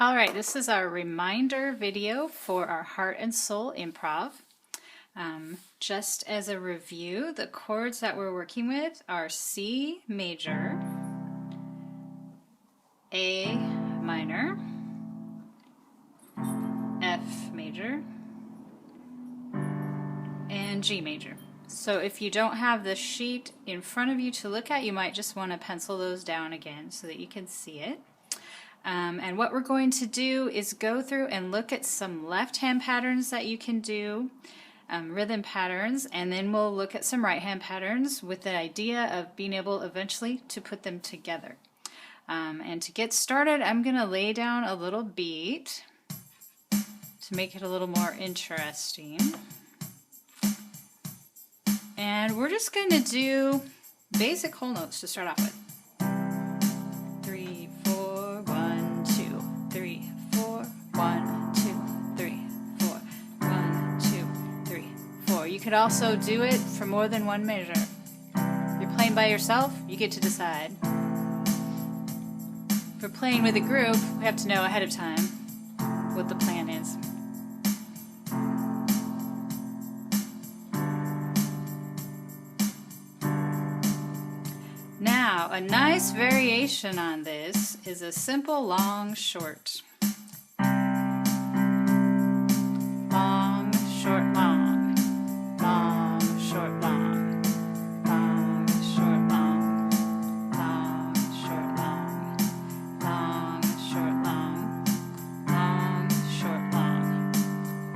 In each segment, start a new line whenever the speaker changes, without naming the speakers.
All right, this is our reminder video for our Heart and Soul Improv. Just as a review, the chords that we're working with are C major, A minor, F major, and G major. So if you don't have the sheet in front of you to look at, you might just want to pencil those down again so that you can see it. And what we're going to do is go through and look at some left hand patterns that you can do, rhythm patterns, and then we'll look at some right hand patterns with the idea of being able eventually to put them together. And to get started, I'm going to lay down a little beat to make it a little more interesting. And we're just going to do basic whole notes to start off with. 3, 4, 1, 2, 3, 4, 1, 2, 3, 4, 1, 2, 3, 4. You could also do it for more than one measure. If you're playing by yourself, you get to decide. If we're playing with a group, we have to know ahead of time what the plan is. Now, a nice variation on this is a simple long, short. Long, short, long. Long, short, long. Long, short, long. Long, short, long. Long, short, long. Long, short, long.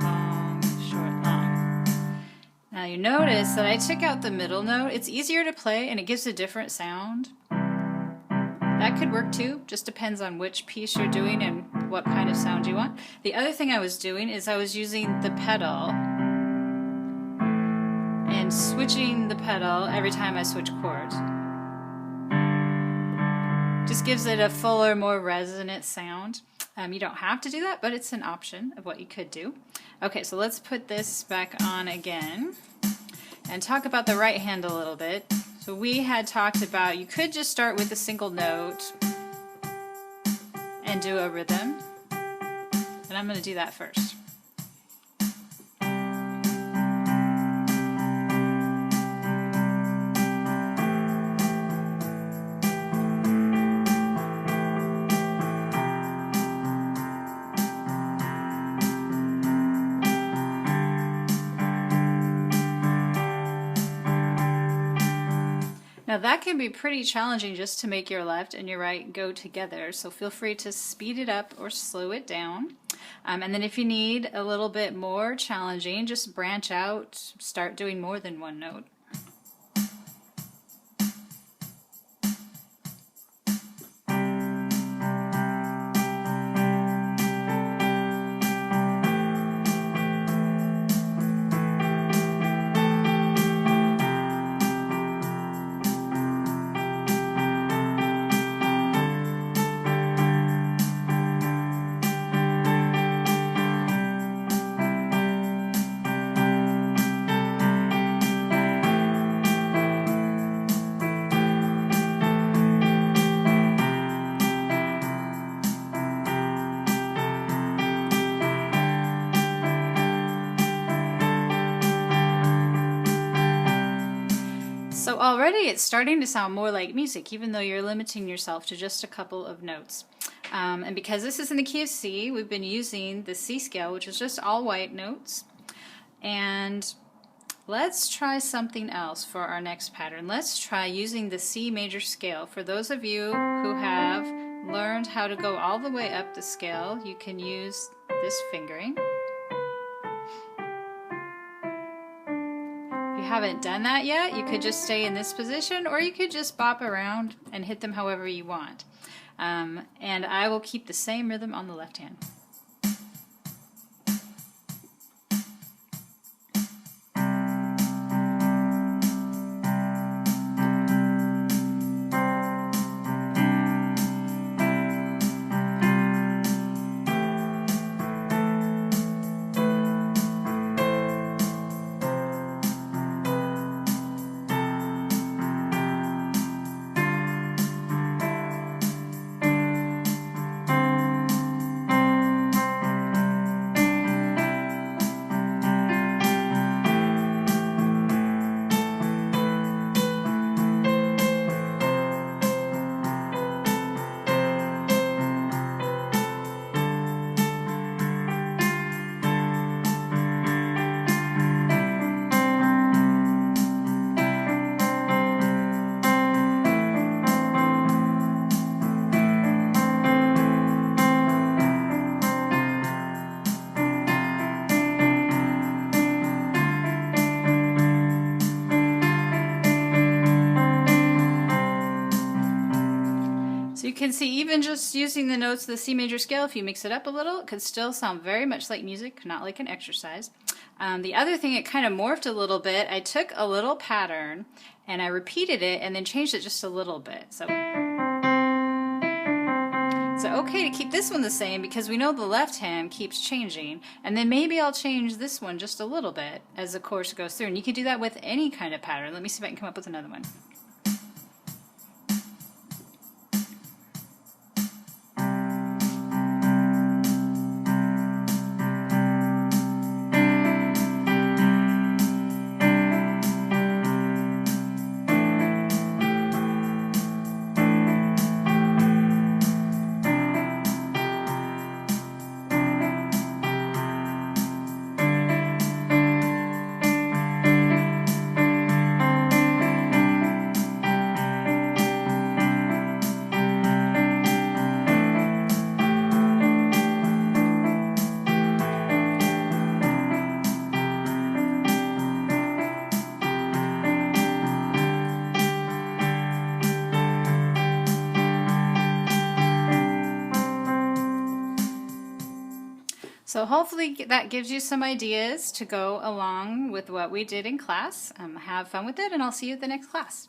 Long, short, long. Now you notice that I took out the middle note. It's easier to play and it gives a different sound. That could work too, just depends on which piece you're doing and what kind of sound you want. The other thing I was doing is I was using the pedal and switching the pedal every time I switch chords. Just gives it a fuller, more resonant sound. You don't have to do that, but it's an option of what you could do. Okay, so let's put this back on again and talk about the right hand a little bit. So we had talked about you could just start with a single note and do a rhythm. And I'm going to do that first. Now that can be pretty challenging just to make your left and your right go together, so feel free to speed it up or slow it down. And then if you need a little bit more challenging, just branch out, start doing more than one note. So already it's starting to sound more like music, even though you're limiting yourself to just a couple of notes. And because this is in the key of C, we've been using the C scale, which is just all white notes. And let's try something else for our next pattern. Let's try using the C major scale. For those of you who have learned how to go all the way up the scale, you can use this fingering. If you haven't done that yet, you could just stay in this position, or you could just bop around and hit them however you want. And I will keep the same rhythm on the left hand. can see, even just using the notes of the C major scale, if you mix it up a little, it could still sound very much like music, not like an exercise. The other thing, it kind of morphed a little bit. I took a little pattern and I repeated it and then changed it just a little bit. So okay to keep this one the same because we know the left hand keeps changing, and then maybe I'll change this one just a little bit as the chorus goes through. And you can do that with any kind of pattern. Let me see if I can come up with another one. So hopefully that gives you some ideas to go along with what we did in class. Have fun with it, and I'll see you at the next class.